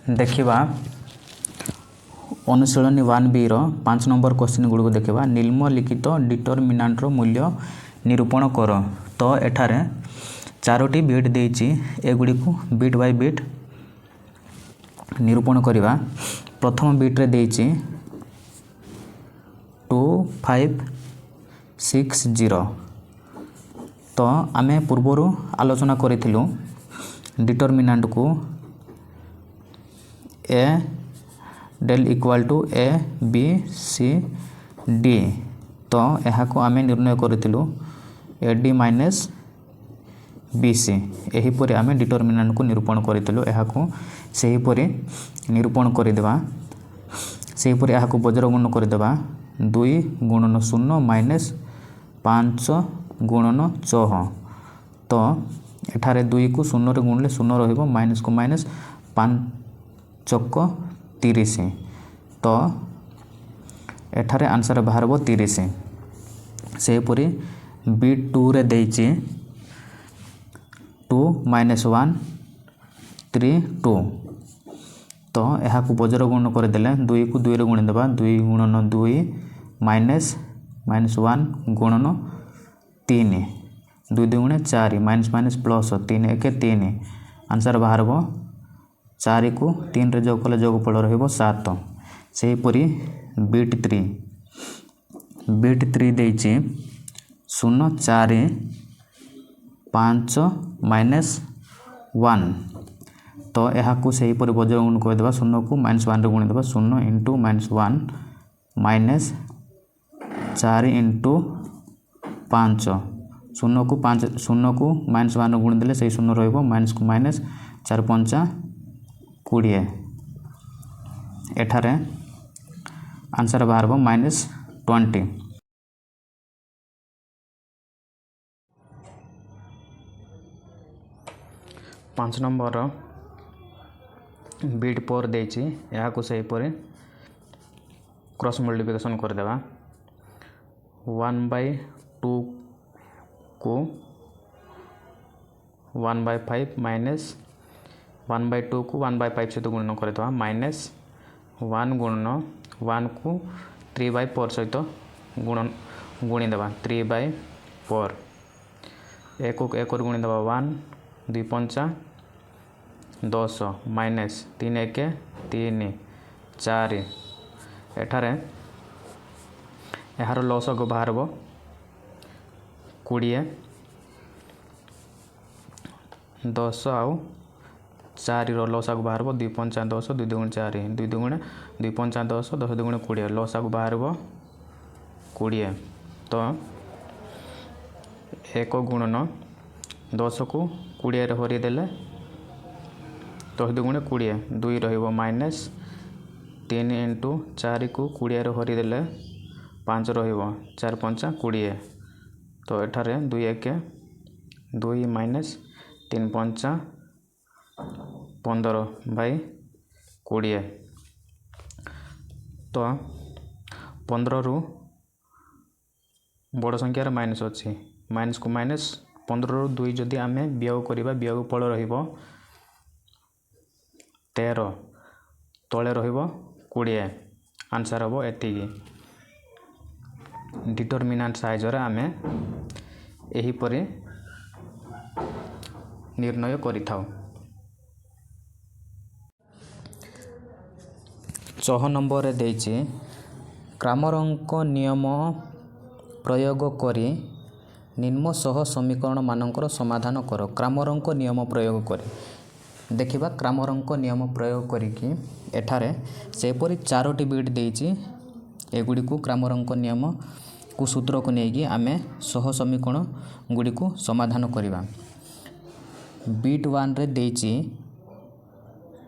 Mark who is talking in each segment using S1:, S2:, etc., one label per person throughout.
S1: देखिबा अनुशीलनी 1B रो 5 number question गुड़ देखा निम्नलिखित डिटरमिनांट रो मूल्य निरूपण कर। तो एठारे चारोटी बिट देइछि एगुड़ी को बिट बाय बिट निरूपण करवा। प्रथम बिट रे देइछि 2560। तो आमे पूर्वरु आलोचना करिथिलु डिटरमिनांट को A del equal to A B C D. तो यहाँ को आमे निर्णय करिथिलु A D minus B C. एहीपरि आमे डिटरमिनांट को निरूपण करिथिलु। यहाँ को सेहीपरि निरूपण करदेबा। सेहीपरि यहाँ को बज्र गुणन करदेबा 2 गुणन 0 माइनस 5 गुणन 6। तो एठारे 2 को 0 रे गुणले 0 रहिबो माइनस को माइनस 5 चौक 30। तो एठारे आंसर बाहर 30। सेहीपरि बिट 2 रे देइछि 2 माइनस 1 3 2। तो यहाँ को बज्र गुणन करदेले 2 को 2 रे गुणी देबा 2 गुणन 2 माइनस 1 गुणन 3 2 गुणे 4 माइनस माइनस प्लस 3 1 3। आंसर बाहर 4 को 3 रे जोग कले जोगफल रहिबो 7। सेहीपरि बिट 3 देइछि 0 4 5 माइनस 1। तो यहाँ को सेहीपरि बज्र गुणन करदेबा 0 को माइनस 1 रे गुणी देबा 0 इंटू माइनस 1 माइनस 4 इंटू 5। 0 को माइनस 1 रे गुणी देले सही 0 रहिबो माइनस को माइनस 4 5 20। एठारे आंसर बाहर माइनस 20। पांच नंबर बिट 4 देइछि यहाँ को सेहीपरि क्रॉस मल्टीप्लिकेशन करदेबा 1/2 को 1/5 माइनस 1/2 को 1/5 सहित गुणन करदेबा माइनस 1 गुणन 1 को 3/4 सहित गुणी देबा 3/4। 1 को 1 गुणी देबा 1 2 5 10 माइनस 3 1 3 4। एठारे यार लसक बाहर 20 10 आउ 4 लसक बाहर 2 5 10 2 2 4 2 2 2 5 10 10 2 20 लसक बाहर 20। तो 1 गुणन 10 को 20 रे हरि देले 10 2 20 2 रहिबो माइनस 3 इंटू 4 को 20 रे हरि देले 5 रहिबो 4 5 20। तो एठारे 2 1 2 माइनस 3 5 15/20। तो 15 रु बड़ संख्यार माइनस अच्छी माइनस को माइनस 15 रु 2 जदि आमे वियोग करिबा वियोग फल रहिबो 13 तले रहिबो 20। आंसर हम एतिकी। डिटरमिनांट साइज रे आमे एहीपरि निर्णय करिथाउ। 6 नंबर रे देइछि क्रामरଙ୍କ नियम प्रयोग करी निम्न सह समीकरण मानकर समाधान कर। क्रामरଙ୍କ नियम प्रयोग करी देखिबा क्रामरଙ୍କ नियम प्रयोग करिकी एठारे सेपरि 4टी बिट देइछि एगुडी को क्रामरଙ୍କ नियम को सूत्र को नेकी आमे सह समीकरण गुडी को समाधान करिबा। बिट 1 रे देइछि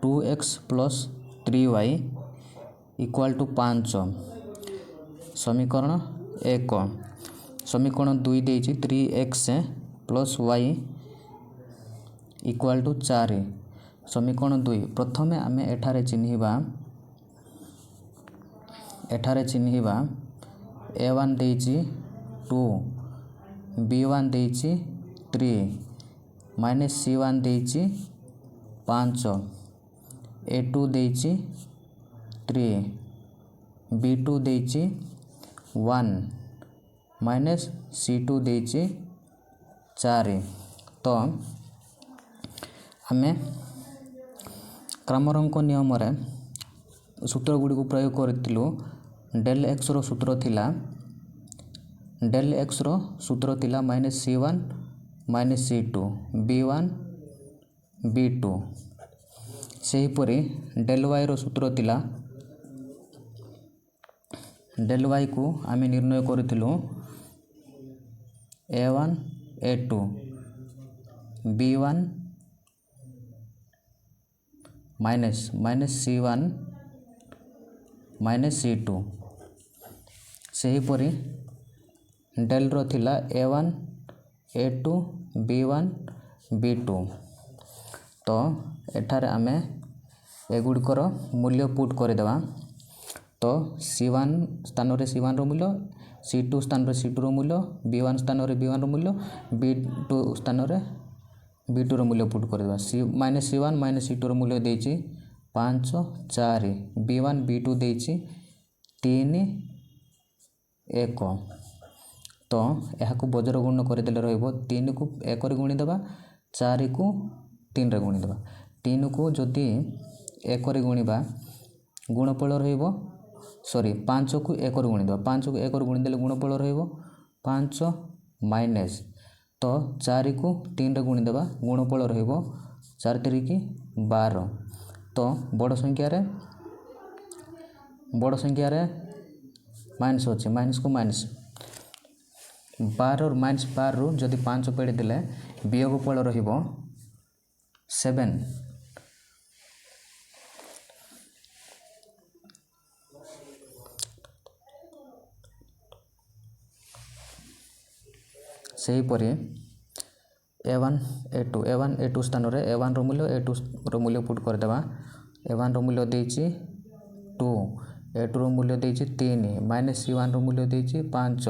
S1: 2x + 3y = 5। समीकरण 1। समीकरण 2 देइछि 3x + y = 4। समीकरण 2 प्रथमे आमे एठारे चिन्हिबा a1 देइछि 2 b1 देइछि 3 minus c1 देइछि 5 A2 ଦେଇଛି 3, B2 ଦେଇଛି 1 ମାଇନସ୍ C2 ଦେଇଛି 4। ତ ଆମେ କ୍ରାମରଙ୍କ ନିୟମରେ सूत्र गुड़ी को प्रयोग करूँ। डेल एक्स रो सूत्र थिला डेल एक्स रो सूत्र थिला -C1 -C2 B1 B2। सेहीपरि del Y रो सूत्र थिला डेल वाई को आम निर्णय करूँ A1 A2 B1 -C1 -C2। सेहीपरि del rho थिला A1 A2 B1 B2। तो एठारे आमे एगुड़िकर मूल्य पुट करदेवा। तो C1 स्थान रे C1 रो मूल्य, C2 स्थान रे C2 रो मूल्य, B1 स्थान रे B1 रो मूल्य, B2 स्थान रे B2 रो मूल्य पुट करदेवा। -C1 -C2 रो मूल्य देछि 5 4, B1 B2 देछि 3 1। तो यह को बजर गुण करदेले रहइबो 3 को 1 रे गुणी देबा, 4 को 3 रे गुणी देबा। 3 को जदि 1 रे गुणीबा गुणफल रहइबो, सॉरी 5 को 1 रे गुणी देबा, 5 को 1 रे गुणी देले गुणफल रहइबो 5 माइनस। तो 4 को 3 रे गुणी देबा गुणफल रहइबो 4 3 की 12। तो बड़ संख्या रे माइनस अच्छे, माइनस को माइनस 12 और -12 रु जदि 5 पेड़ देले वियोगफल रहिबो 7। सेहीपरि A1 A2 स्थान रे A1 रो मूल्य A2 रो मूल्य पुट कर देबा। A1 रो मूल्य देछि 2, A2 रो मूल्य देछि 3, -C1 रो मूल्य देछि 5,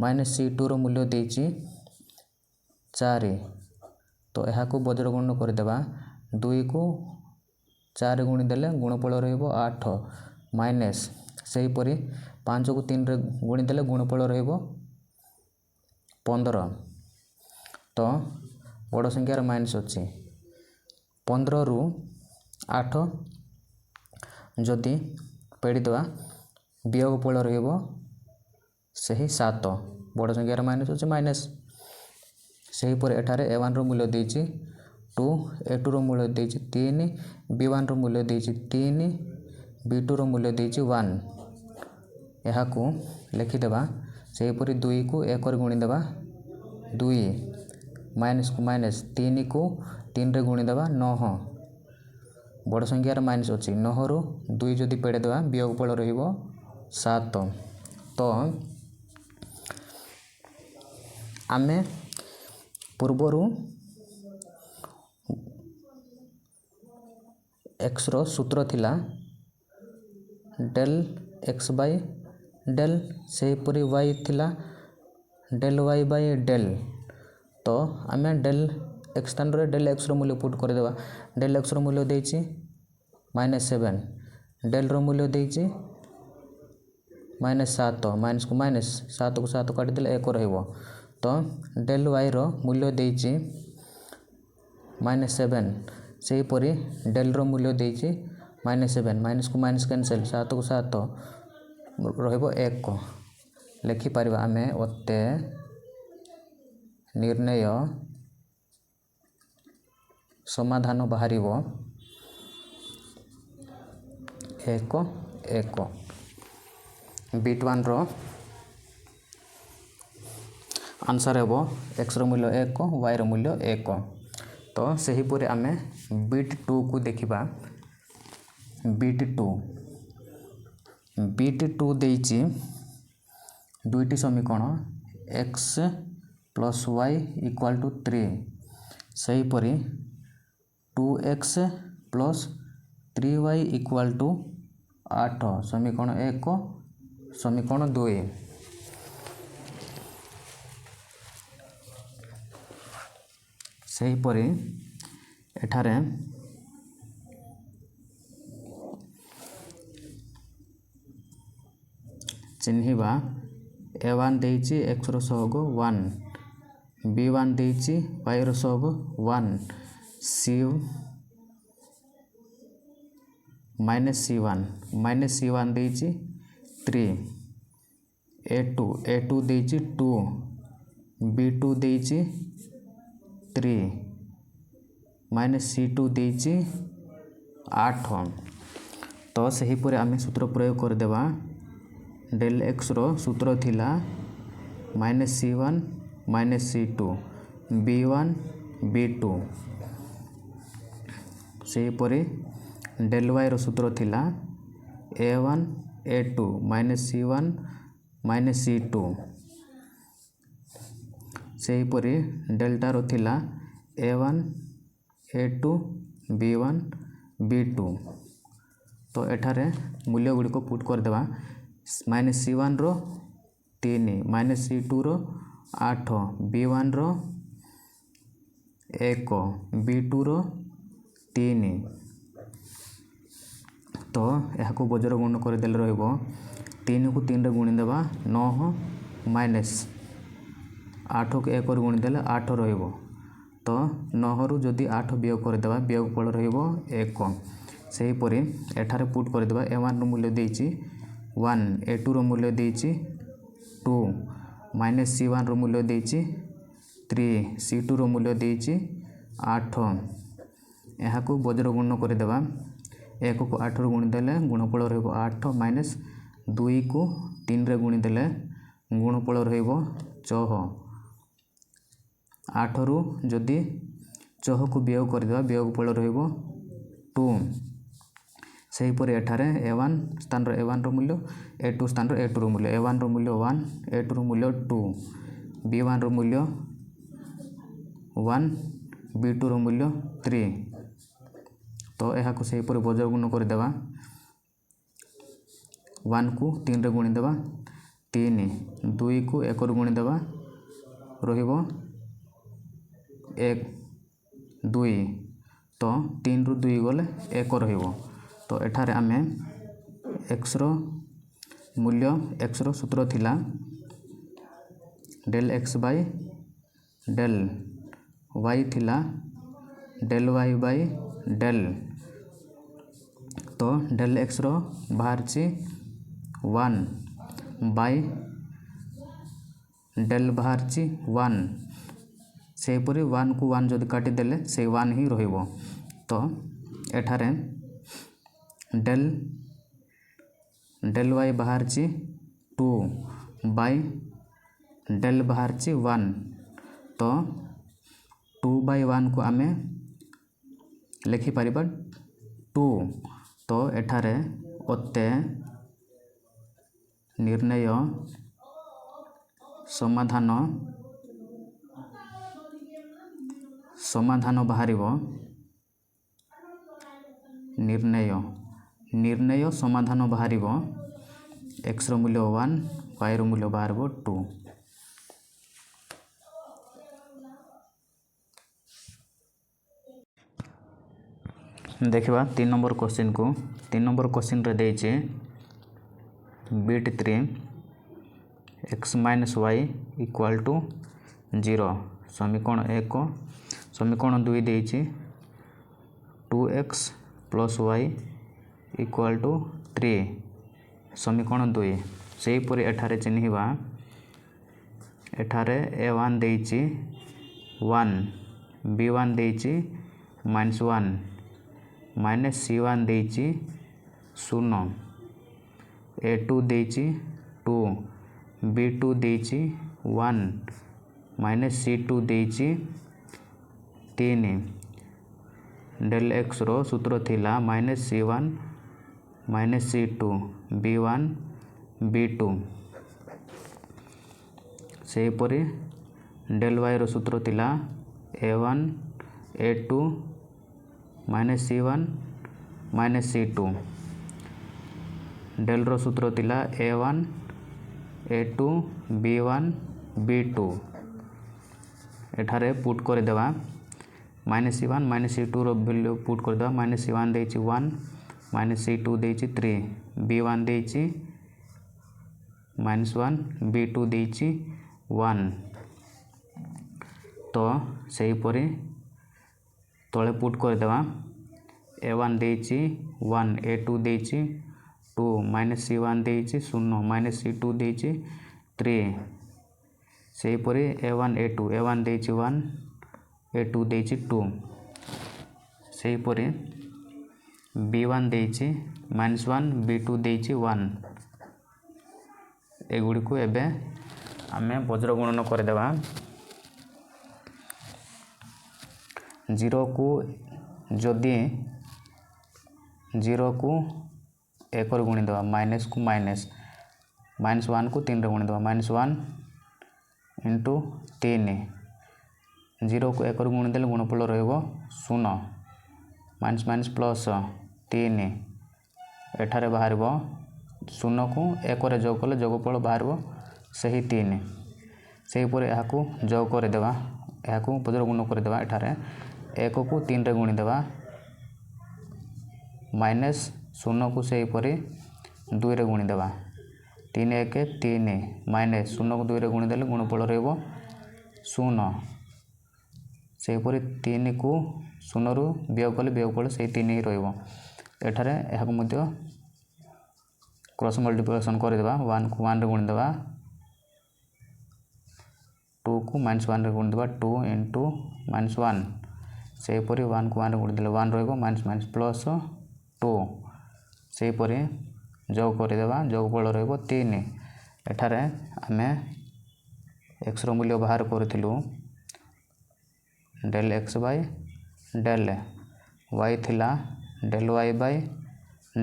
S1: -C2 रो मूल्य देछि 4। तो यह को बज्र गुण कर देबा। 2 को 4 गुणी देले गुणफल रहइबो 8 माइनस। सेहीपरि 5 को 3 रे गुणी देले गुणफल रहइबो 15। तो बड़ संख्यार माइनस अच्छी 15 रु 8 जदि पेड़ी देवा वियोगफल रहइबो सही 7। बड़ संख्यार माइनस अच्छे माइनस। सेहीपरि एठारे A1 रो मूल्य देछि 2, A2 रो मूल्य देछि 3, B1 रो मूल्य देछि 3, B2 रो मूल्य देछि 1। यह को लिखिदेबा। सेहीपरि 2 को 1 रे गुणी देबा 2, माइनस को माइनस 3 को 3 रे गुणी देबा 9। बड़ संख्यार माइनस अच्छी 9 रु 2 जदि पेड़ देबा वियोगफल रहइबो 7। तो आमे पूर्वरु एक्स रो सूत्र थिला डेल एक्स बाय डेल, सेहीपरि वाई थिला डेल वाई बाय डेल। तो आमे डेल एक्स स्थान रे डेल एक्स रो मूल्य पुट कर देबा। डेल एक्स रो मूल्य देछि -7, डेल रो मूल्य देछि -7, माइनस को माइनस 7 को 7 काट देले 1 रहइबो। तो डेल वाई रो मूल्य देछि -7, सेहीपरि डेल रो मूल्य देछि -7, माइनस को माइनस कैंसिल 7 को 7 रहइबो 1। लिखि परिबा आमे ओते निर्णय समाधान बाहरिबो 1 1। बिट 1 रो आंसर हेबो एक्स रो मूल्य 1, वाई रो मूल्य 1। तो सेहीपरि आमे बिट 2 को देखिबा। बिट 2 देछि दुईटी समीकरण x + y = 3। सेहीपरि 2x + 3y = 8 समीकरण 1 समीकरण 2। सेहीपरि एठारे चिन्हिबा a1 देइछि x रो सहग 1 b1 देइछि y रो सहग 1 c -c1 देइछि 3 a2 देइछि 2 b2 देइछि 3 -c2 देइछि 8। तो सही परे आमे सूत्र प्रयोग कर देबा डेल x रो सूत्र थिला -c1 -c2 b1 b2 सही परे डेल y रो सूत्र थिला a1 a2 -c1 -c2 सही परे डेल्टा रो थिला a1 a2 b1 b2। तो एठारे मूल्य गुड़ी को पुट कर देबा -c1 रो 3 -c2 रो 8 b1 रो 1 b2 रो 3। तो यह को बजर गुण कर देले रहइबो 3 को 3 रे गुणी देबा 9 माइनस 8 को 1 रे गुणी देले 8 रहइबो। तो 9 रु जदि 8 वियोग कर देबा वियोग फल रहइबो 1। सही परि एठारे पुट कर देबा a1 रो मूल्य देइछि 1 a2 रो मूल्य देइछि 2 -c1 रो मूल्य देइछि 3 c2 रो मूल्य देइछि 8। यह को बजर गुण कर देबा 1 को 8 रो गुणी देले गुणफल रहइबो 8 माइनस 2 को 3 रे गुणी देले गुणफल रहइबो 6। 8 रु जदि 6 को वियोग कर देबा वियोग फल रहइबो 2। सही परि एठारे a1 स्थान रो a1 रो मूल्य a2 स्थान रो a2 रो मूल्य a1 रो मूल्य 1 a2 रो मूल्य 2 b1 रो मूल्य 1 b2 रो मूल्य 3। तो यह को सही परि बजर गुण कर देबा 1 को 3 रे गुणी देबा 3 2 को 1 रे गुणी देबा रहिबो 1 2। तो 3 रु 2 गले 1 रहिबो। तो एठारे आमे x रो मूल्य x रो सूत्र थिला del x by del y थिला डेल y बाय डेल। तो डेल x रो बाहर छि 1 बाय डेल बाहर छि 1 से परि 1 को 1 जदि काटी देले से 1 ही रहिबो। तो एठारे डेल y बाहर छि 2 बाय डेल बाहर छि 1। तो 2 बाय 1 को आमे लिखि परिबा 2। तो एठारे ओते निर्णय समाधान बाहरिबो निर्णय समाधान बाहरिबो x रो मूल्य 1 y रो मूल्य बाहरिबो 2। देखिबा 3 नंबर क्वेश्चन को 3 नंबर क्वेश्चन रे देइछे बिट 3 x - y = 0 समीकरण 1 समीकरण 2 देइछे 2x + y = 3 समीकरण 2। सही परि एठारे चिन्हिबा एठारे a1 देइछि 1 b1 देइछि -1 -c1 देइछि 0 a2 देइछि 2 b2 देइछि 1 -c2 देइछि 3। Del x रो सूत्र थिला -c1 -c2 b1 b2। सही परि डेल y रो सूत्र थिला a1 a2 -c1 -c2। Del rho सूत्र थिला a1 a2 b1 b2। एठारे पुट कर देबा -c1 -c2 रो वैल्यू पुट कर देबा -c1 देइछि 1 -c2 देइछि 3 b1 देइछि -1 B2 ଦେଇଛି 1 तो सेहीपरि तले पुट करदेवा A1 ଦେଇଛି 1 A2 ଦେଇଛି 2 -C1 ଦେଇଛି 0 -C2 ଦେଇଛି 3 सेहीपरि A1 A1 ଦେଇଛି 1 A2 ଦେଇଛି 2 सेहीपरि B1 ଦେଇଛି -1 B2 ଦେଇଛି 1 एगुड़ी को एबे आमे वज्र गुणन करदेवा 0 को जदि 0 को 1 रे गुणीदेवा माइनस को माइनस -1 को 3 रे गुणीदेवा -1 इंटू 3 0 को 1 रे गुणीदेले गुणफल रहइबो 0 माइनस माइनस प्लस 3 एठारे बाहरिबो 0 को 1 रे जोग कले जोगफल बाहरिबो सही 3 सेहीपरि एहाकू जोग करदेवा एहाकू वज्र गुणन करदेवा एठारे 1 को 3 रे गुणीदेवा माइनस 0 को सेहीपरि 2 रे गुणीदेवा 3 1 3 माइनस 0 को 2 रे गुणीदेले गुणफल रहइबो 0 सेहीपरि 3 को 0 रु वियोग कले वियोगफल सही 3 ही रहइबो एठारे एहाकू मध्य क्रॉस मल्टीप्लिकेशन करदेवा 1 को 1 रे गुणीदेवा 2 को -1 रे गुणीदेवा 2 इंटू -1 सेहीपरि 1 को 1 रे गुणीदेले 1 रहइबो माइनस माइनस प्लस 2 सेहीपरि जोग करदेवा जोगफल रहइबो 3 एठारे आमे x रो मूल्य बाहर करथिलु del x by del y थिला del y by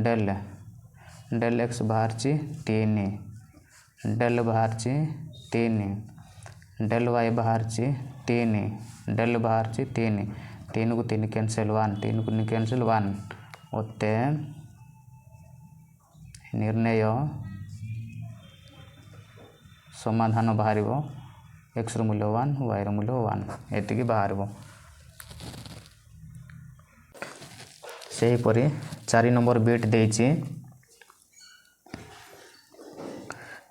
S1: del x बाहर ची 3 del बाहर ची 3 del y बाहर ची 3 del बाहर ची 3 3 को 3 कैंसिल 1 3 को 3 कैंसिल 1 ओते निर्णय समाधान बाहरिबो x रो मूल्य 1 y रो मूल्य 1 एतिकी बाहरिबो सेहीपरि 4 नंबर बिट देइछि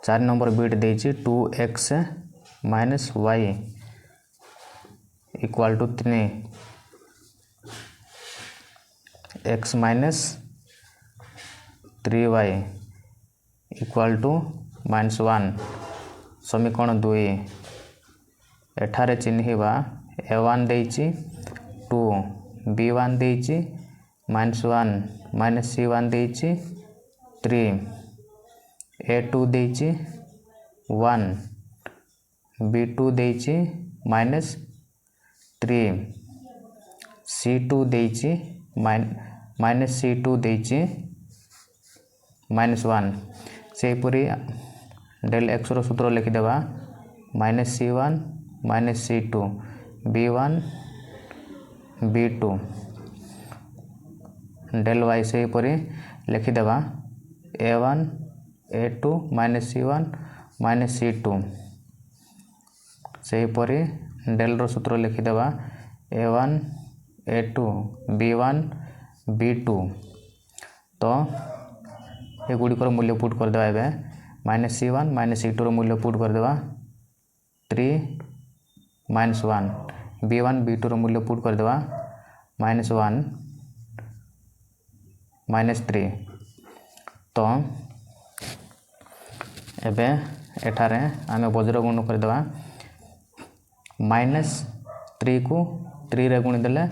S1: 4 नंबर बिट देइछि 2x minus y equal to 3 x minus 3y equal to -1 समीकरण 2 एठारे चिन्हिबा A1 देइछि 2 B1 देइछि -1 -C1 देइछि 3 A2 देइछि 1 B2 देइछि -3 C2 देइछि -C2 देइछि -1 सेहीपरि del x रो सूत्र लिखिदेवा -C1 -C2 B1 B2 del y सेहीपरि लिखिदेवा A1 A2 -C1 -C2 सेहीपरि del रो सूत्र लिखिदेवा A1 A2 B1 B2 तो एगुड़िकर मूल्य put करदेवा एबे -C1 -C2 रो मूल्य put करदेवा 3 -1 B1 B2 रो मूल्य पुट करदेवा -1 -3 तो एबे एठारे आमे वज्र गुणन करदेवा -3 को 3 रे गुणी देले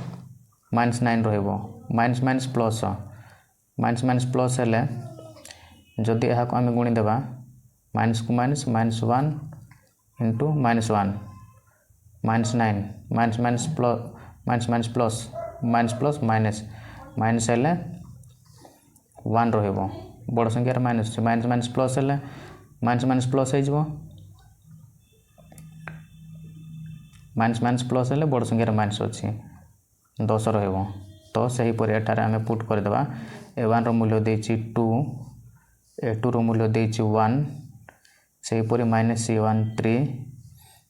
S1: -9 रहइबो माइनस माइनस प्लस हेले जदि एहा को आमे गुणी देबा माइनस को minus -1 into -1 -9 minus plus minus हेले 1 रहइबो बड़ संख्या रे माइनस प्लस हेले माइनस प्लस हे जिवो माइनस प्लस हेले बड़ संख्या रे माइनस अछि 10 रहइबो तो सही परि एठारे आमे पुट कर देबा A1 रो मूल्य देछि 2 A2 रो मूल्य देछि 1 सही परि -C1 3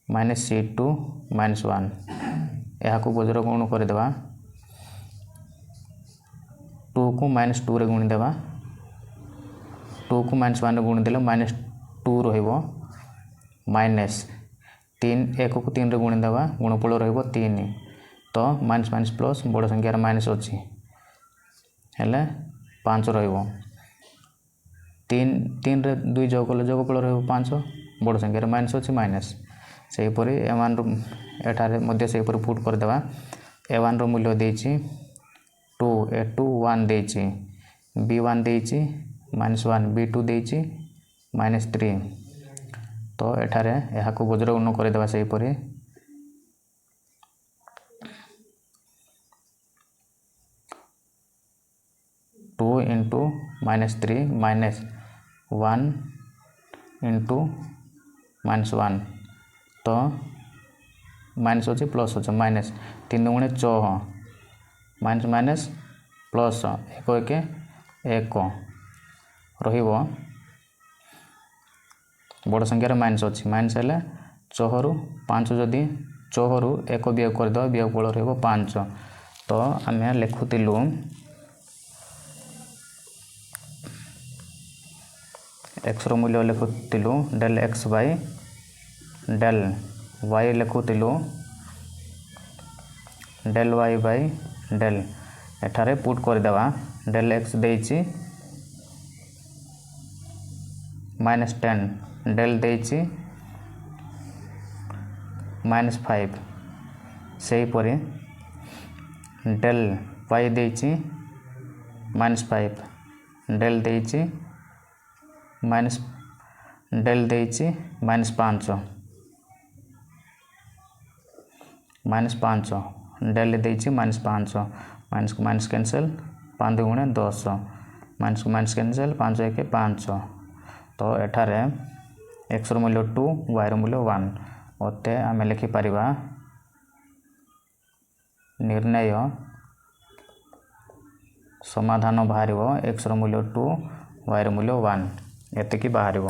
S1: -C2 -1 एहा को वज्र गुण कर देबा 2 को -2 रे गुणी देबा 2 को -1 रे गुणी देले टू रहिबो माइनस 3 1 को 3 रे गुणी देवा गुणफल रहिबो 3 तो माइनस माइनस प्लस बड़ संख्यार माइनस अच्छी हेले 5 रहिबो 3 रे 2 जोग कले जोगफल रहिबो 5 बड़ संख्यार माइनस अच्छी माइनस से परी ए1 रो एठारे मध्य से परी पुट कर देवा ए1 रो मूल्य देछि 2 a2 1 देछि b1 देछि -1 b2 देछि -3 तो एठारे यहाँ को वज्र गुण कर देवा से परी 2 into -3 -1 into -1 तो माइनस अच्छे प्लस अच्छे माइनस 3 गुणे 6 माइनस माइनस प्लस 1 1 रहिबो बड़ संख्यार माइनस अच्छी माइनस हेले 6 रु 5 जदि 6 रु 1 वियोग कर दो वियोग फल रहिबो 5 तो आमे लिखुतिलु x रो मूल्य लिखुतिलु del x by del y लिखुतिलु del y by del एठारे पुट कर देवा del x देछि -10 del देछि -5 सेही परी del y देछि -5 del देछि del देछि -5 del देछि -5 माइनस को माइनस कैंसिल 5 गुणे 10 माइनस को माइनस कैंसिल 5 1 5 तो एठारे x रो मूल्य 2 y रो मूल्य 1 ओते आमे लिखि परिबा निर्णय समाधान बाहरिबो x रो मूल्य 2 y रो मूल्य 1 एते की बाहरिबो।